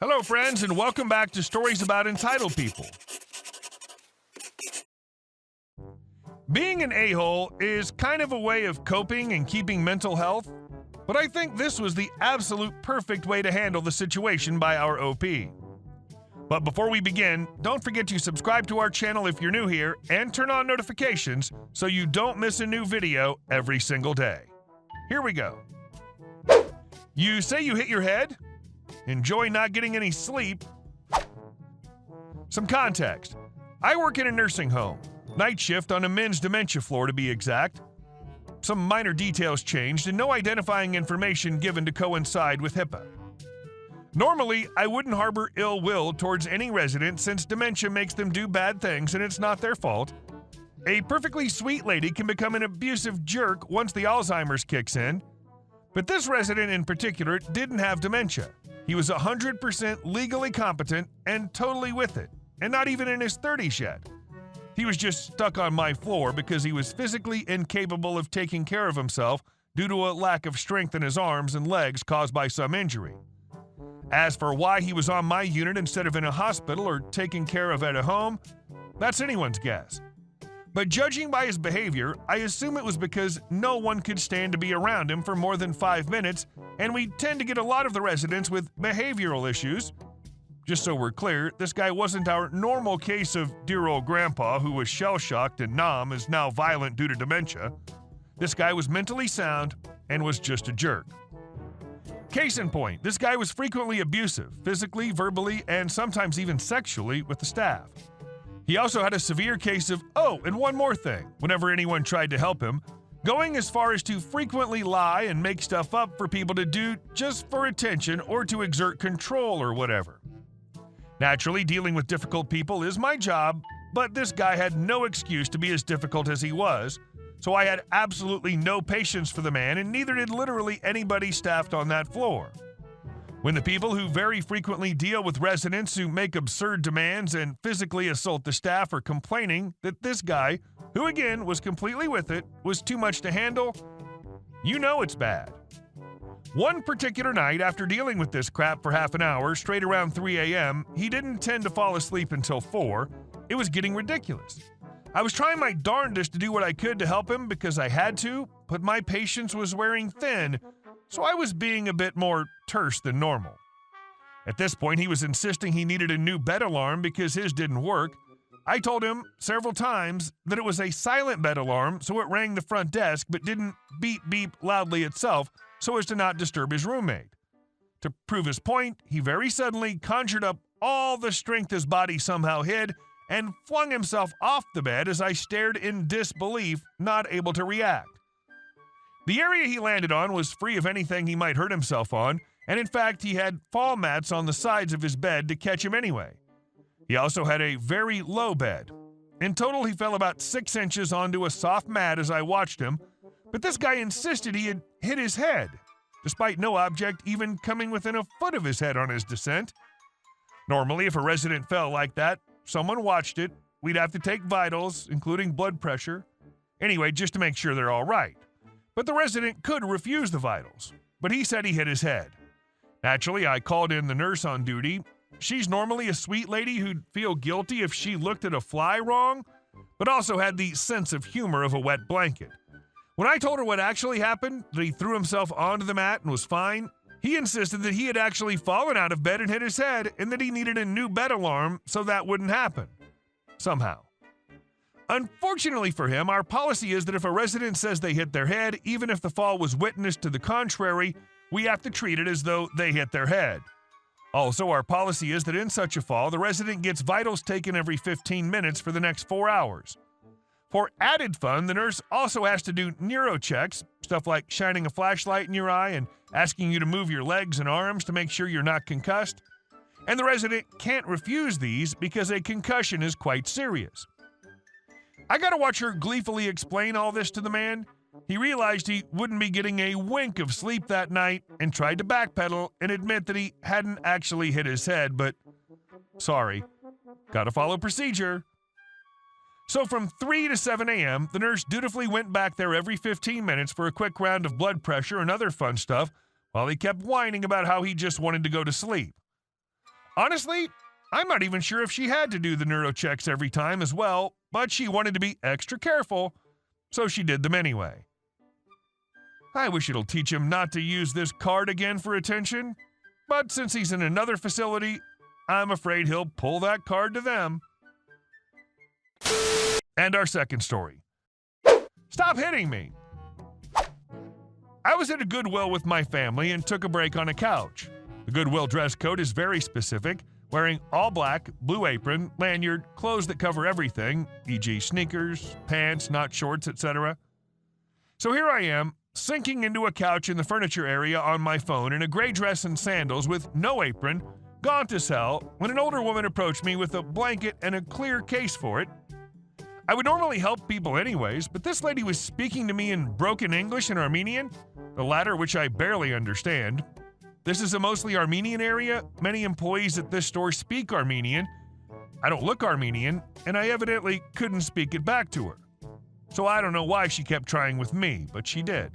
Hello, friends, and welcome back to Stories About Entitled People. Being an a-hole is kind of a way of coping and keeping mental health, but I think this was the absolute perfect way to handle the situation by our OP. But before we begin, don't forget to subscribe to our channel if you're new here and turn on notifications so you don't miss a new video every single day. Here we go. You say you hit your head? Enjoy not getting any sleep? Some context. I work in a nursing home. Night shift on a men's dementia floor to be exact. Some minor details changed and no identifying information given to coincide with HIPAA. Normally, I wouldn't harbor ill will towards any resident since dementia makes them do bad things and it's not their fault. A perfectly sweet lady can become an abusive jerk once the Alzheimer's kicks in. But this resident in particular didn't have dementia. He was 100% legally competent and totally with it, and not even in his 30s yet. He was just stuck on my floor because he was physically incapable of taking care of himself due to a lack of strength in his arms and legs caused by some injury. As for why he was on my unit instead of in a hospital or taken care of at a home, that's anyone's guess. But judging by his behavior, I assume it was because no one could stand to be around him for more than 5 minutes, and we tend to get a lot of the residents with behavioral issues. Just so we're clear, this guy wasn't our normal case of dear old grandpa who was shell-shocked and numb is now violent due to dementia. This guy was mentally sound and was just a jerk. Case in point, this guy was frequently abusive, physically, verbally, and sometimes even sexually with the staff. He also had a severe case of, and one more thing, whenever anyone tried to help him, going as far as to frequently lie and make stuff up for people to do just for attention or to exert control or whatever. Naturally, dealing with difficult people is my job, but this guy had no excuse to be as difficult as he was, so I had absolutely no patience for the man, and neither did literally anybody staffed on that floor. When the people who very frequently deal with residents who make absurd demands and physically assault the staff are complaining that this guy, who again was completely with it, was too much to handle, you know it's bad. One particular night, after dealing with this crap for half an hour, straight around 3 a.m., he didn't tend to fall asleep until 4. It was getting ridiculous. I was trying my darndest to do what I could to help him because I had to, but my patience was wearing thin, so I was being a bit more terse than normal. At this point, he was insisting he needed a new bed alarm because his didn't work. I told him several times that it was a silent bed alarm, so it rang the front desk but didn't beep loudly itself so as to not disturb his roommate. To prove his point, he very suddenly conjured up all the strength his body somehow hid and flung himself off the bed as I stared in disbelief, not able to react. The area he landed on was free of anything he might hurt himself on, and in fact, he had fall mats on the sides of his bed to catch him anyway. He also had a very low bed. In total, he fell about 6 inches onto a soft mat as I watched him, but this guy insisted he had hit his head, despite no object even coming within a foot of his head on his descent. Normally, if a resident fell like that, someone watched it, we'd have to take vitals, including blood pressure. Anyway, just to make sure they're all right. But the resident could refuse the vitals, but he said he hit his head. Naturally, I called in the nurse on duty. She's normally a sweet lady who'd feel guilty if she looked at a fly wrong, but also had the sense of humor of a wet blanket. When I told her what actually happened, that he threw himself onto the mat and was fine, he insisted that he had actually fallen out of bed and hit his head and that he needed a new bed alarm so that wouldn't happen. Somehow. Unfortunately for him, our policy is that if a resident says they hit their head, even if the fall was witnessed to the contrary, we have to treat it as though they hit their head. Also, our policy is that in such a fall, the resident gets vitals taken every 15 minutes for the next 4 hours. For added fun, the nurse also has to do neuro checks, stuff like shining a flashlight in your eye and asking you to move your legs and arms to make sure you're not concussed. And the resident can't refuse these because a concussion is quite serious. I gotta watch her gleefully explain all this to the man. He realized he wouldn't be getting a wink of sleep that night and tried to backpedal and admit that he hadn't actually hit his head, but sorry, gotta follow procedure. So from 3 to 7 a.m., the nurse dutifully went back there every 15 minutes for a quick round of blood pressure and other fun stuff while he kept whining about how he just wanted to go to sleep. Honestly, I'm not even sure if she had to do the neuro checks every time as well, but she wanted to be extra careful, so she did them anyway. I wish it'll teach him not to use this card again for attention, but since he's in another facility, I'm afraid he'll pull that card to them. And our second story. Stop hitting me! I was at a Goodwill with my family and took a break on a couch. The Goodwill dress code is very specific, wearing all black, blue apron, lanyard, clothes that cover everything, e.g. sneakers, pants, not shorts, etc. So here I am, sinking into a couch in the furniture area on my phone in a gray dress and sandals with no apron, gaunt as hell, when an older woman approached me with a blanket and a clear case for it. I would normally help people anyways, but this lady was speaking to me in broken English and Armenian, the latter which I barely understand. This is a mostly Armenian area. Many employees at this store speak Armenian. I don't look Armenian, and I evidently couldn't speak it back to her. So I don't know why she kept trying with me, but she did.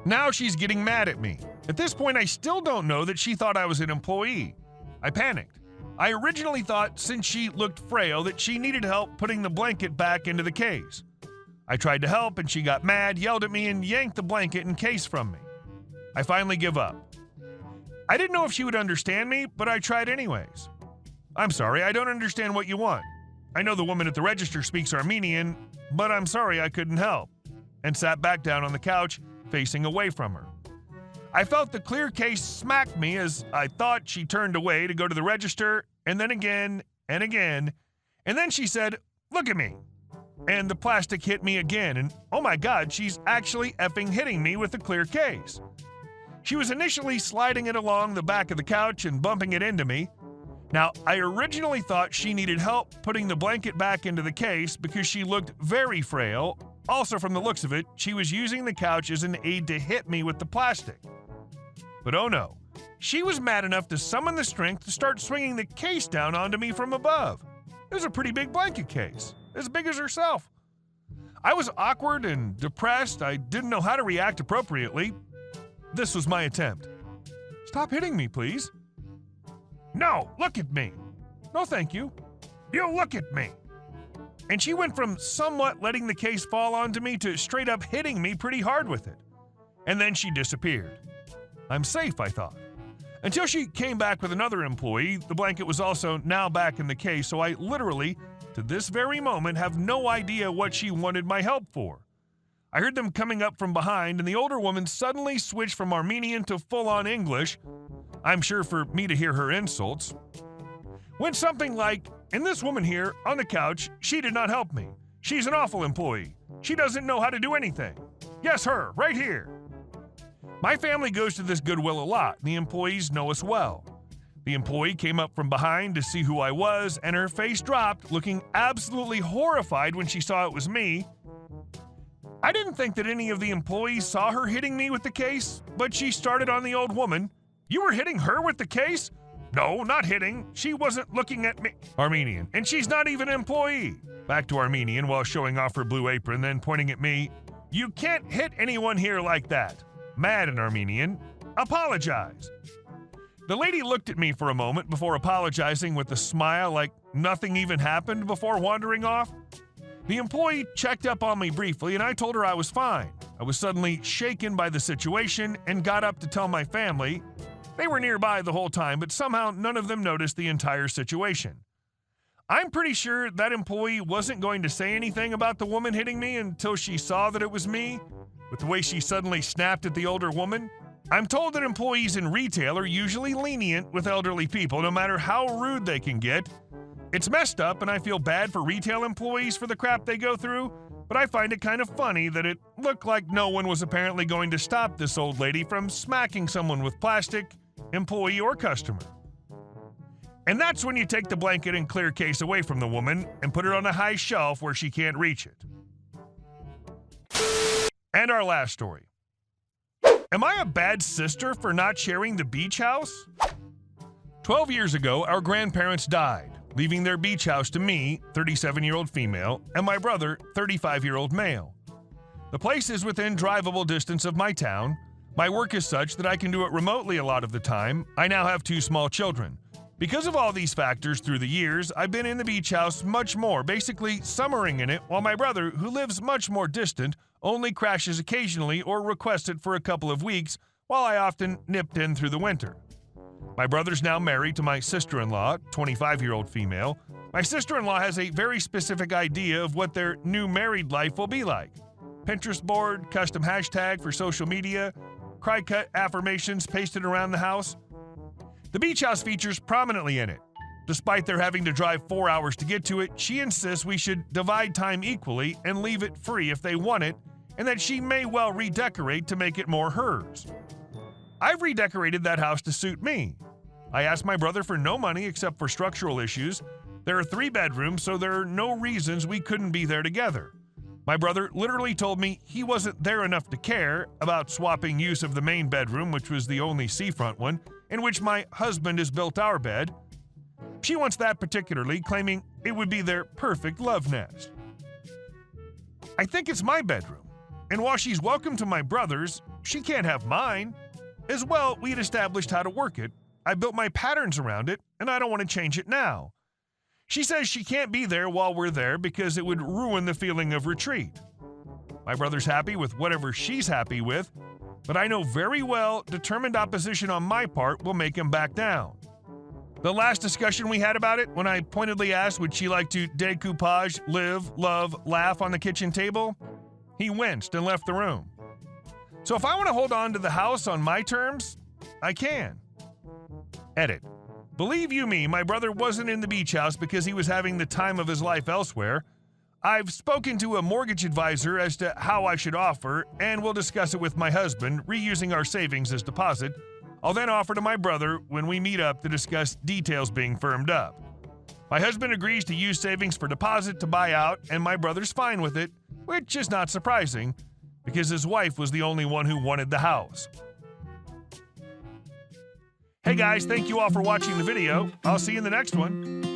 Now she's getting mad at me. At this point, I still don't know that she thought I was an employee. I panicked. I originally thought, since she looked frail, that she needed help putting the blanket back into the case. I tried to help, and she got mad, yelled at me, and yanked the blanket and case from me. I finally give up. I didn't know if she would understand me, but I tried anyways. I'm sorry, I don't understand what you want. I know the woman at the register speaks Armenian, but I'm sorry I couldn't help, and sat back down on the couch, facing away from her. I felt the clear case smack me as I thought she turned away to go to the register, and then again, and again, and then she said, "Look at me." And the plastic hit me again, and oh my God, she's actually effing hitting me with the clear case. She was initially sliding it along the back of the couch and bumping it into me. Now, I originally thought she needed help putting the blanket back into the case because she looked very frail. Also, from the looks of it, she was using the couch as an aid to hit me with the plastic. But oh no, she was mad enough to summon the strength to start swinging the case down onto me from above. It was a pretty big blanket case, as big as herself. I was awkward and depressed. I didn't know how to react appropriately. This was my attempt. "Stop hitting me, please." "No, look at me." "No, thank you." "You look at me." And she went from somewhat letting the case fall onto me to straight up hitting me pretty hard with it. And then she disappeared. I'm safe, I thought. Until she came back with another employee. The blanket was also now back in the case, so I literally, to this very moment, have no idea what she wanted my help for. I heard them coming up from behind, and the older woman suddenly switched from Armenian to full-on English, I'm sure for me to hear her insults. Went something like, "And this woman here, on the couch, she did not help me. She's an awful employee. She doesn't know how to do anything. Yes, her, right here." My family goes to this Goodwill a lot, and the employees know us well. The employee came up from behind to see who I was, and her face dropped, looking absolutely horrified when she saw it was me. I didn't think that any of the employees saw her hitting me with the case, but she started on the old woman. "You were hitting her with the case?" "No, not hitting. She wasn't looking at me." Armenian. "And she's not even an employee." Back to Armenian while showing off her blue apron, then pointing at me. "You can't hit anyone here like that." Mad in Armenian. "Apologize." The lady looked at me for a moment before apologizing with a smile like nothing even happened before wandering off. The employee checked up on me briefly, and I told her I was fine. I was suddenly shaken by the situation and got up to tell my family. They were nearby the whole time, but somehow none of them noticed the entire situation. I'm pretty sure that employee wasn't going to say anything about the woman hitting me until she saw that it was me, with the way she suddenly snapped at the older woman. I'm told that employees in retail are usually lenient with elderly people, no matter how rude they can get. It's messed up, and I feel bad for retail employees for the crap they go through, but I find it kind of funny that it looked like no one was apparently going to stop this old lady from smacking someone with plastic, employee or customer. And that's when you take the blanket and clear case away from the woman and put her on a high shelf where she can't reach it. And our last story. Am I a bad sister for not sharing the beach house? 12 years ago, our grandparents died, leaving their beach house to me, 37-year-old female, and my brother, 35-year-old male. The place is within drivable distance of my town. My work is such that I can do it remotely a lot of the time. I now have 2 small children. Because of all these factors through the years, I've been in the beach house much more, basically summering in it, while my brother, who lives much more distant, only crashes occasionally or requests it for a couple of weeks, while I often nipped in through the winter. My brother's now married to my sister-in-law, 25-year-old female. My sister-in-law has a very specific idea of what their new married life will be like. Pinterest board, custom hashtag for social media, cry-cut affirmations pasted around the house. The beach house features prominently in it. Despite their having to drive 4 hours to get to it, she insists we should divide time equally and leave it free if they want it, and that she may well redecorate to make it more hers. I've redecorated that house to suit me. I asked my brother for no money except for structural issues. There are 3 bedrooms, so there are no reasons we couldn't be there together. My brother literally told me he wasn't there enough to care about swapping use of the main bedroom, which was the only seafront one, in which my husband has built our bed. She wants that particularly, claiming it would be their perfect love nest. I think it's my bedroom, and while she's welcome to my brother's, she can't have mine. As well, we had established how to work it. I built my patterns around it, and I don't want to change it now. She says she can't be there while we're there because it would ruin the feeling of retreat. My brother's happy with whatever she's happy with, but I know very well determined opposition on my part will make him back down. The last discussion we had about it, when I pointedly asked would she like to decoupage, live, love, laugh on the kitchen table, he winced and left the room. So if I want to hold on to the house on my terms, I can. Edit. Believe you me, my brother wasn't in the beach house because he was having the time of his life elsewhere. I've spoken to a mortgage advisor as to how I should offer, and we'll discuss it with my husband, reusing our savings as deposit. I'll then offer to my brother when we meet up to discuss details being firmed up. My husband agrees to use savings for deposit to buy out, and my brother's fine with it, which is not surprising, because his wife was the only one who wanted the house. Hey guys, thank you all for watching the video. I'll see you in the next one.